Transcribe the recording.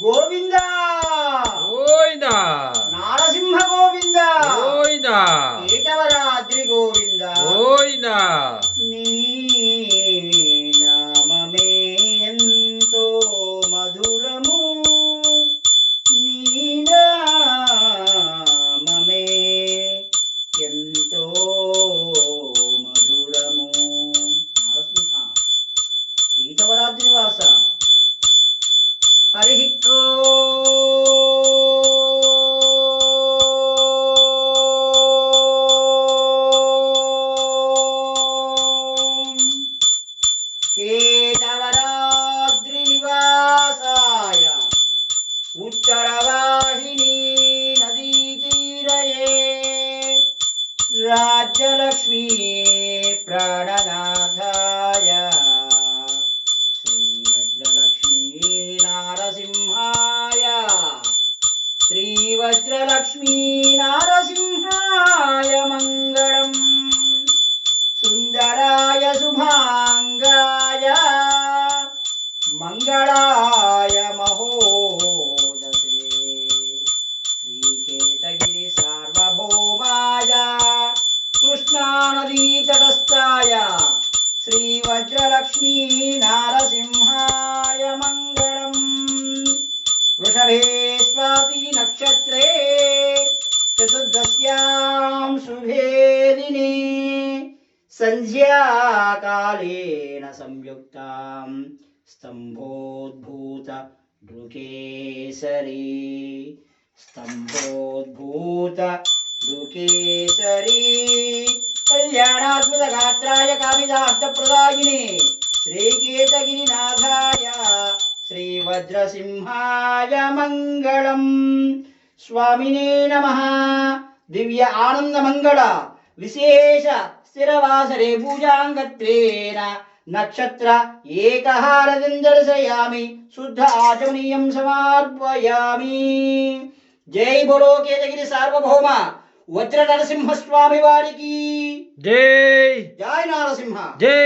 గోవింద గోవింద నారసింహ గోవింద గోవింద ఏటవరాద్రి గోవింద గోవింద నీ నామమే ఎంతో మధురము నీ నామమే ఎంతో మధురము నారసింహ కీటవరాద్రి వాస హరి కేశవరాద్రి నివాసాయ ఉత్తరవాహిని నదీ తీరయే రాజ్యలక్ష్మీ ప్రాణనాథాయ నారసింహాయ శ్రీవజ్రలక్ష్మీ నారసింహాయ మంగళం సుందరాయ శుభాంగాయ మంగళాయ మహోదసే శ్రీకేతగిరి సార్వభౌమాయ కృష్ణానదీ తటస్థాయ శ్రీవజ్రలక్ష్మీ నారసింహాయ మంగళం వృషభే స్వాతి నక్షత్రే చతుర్దశ్యాం శుభే దినే సంధ్యాకాలేన సంయుక్తాం స్తంభోద్భూత ధృకేసరీ స్తంభోద్భూత ధృకేసరీ కళ్యాణాత్మక గాత్రాయ కామితార్థప్రదాయినే శ్రీకేతగిరినాథాయ శ్రీవజ్రసింహాయ మంగళం స్వామినే నమః దివ్య ఆనంద మంగళ విశేష స్థిరవాసరే పూజాంగత్వేన నక్షత్ర ఏకహారతిం దర్శయామి శుద్ధ ఆచమనీయం సమర్పయామి జై బోలో కేతగిరి సార్వభౌమ వజ్ర నరసింహ స్వామి వారికి జై జై నారసింహ జై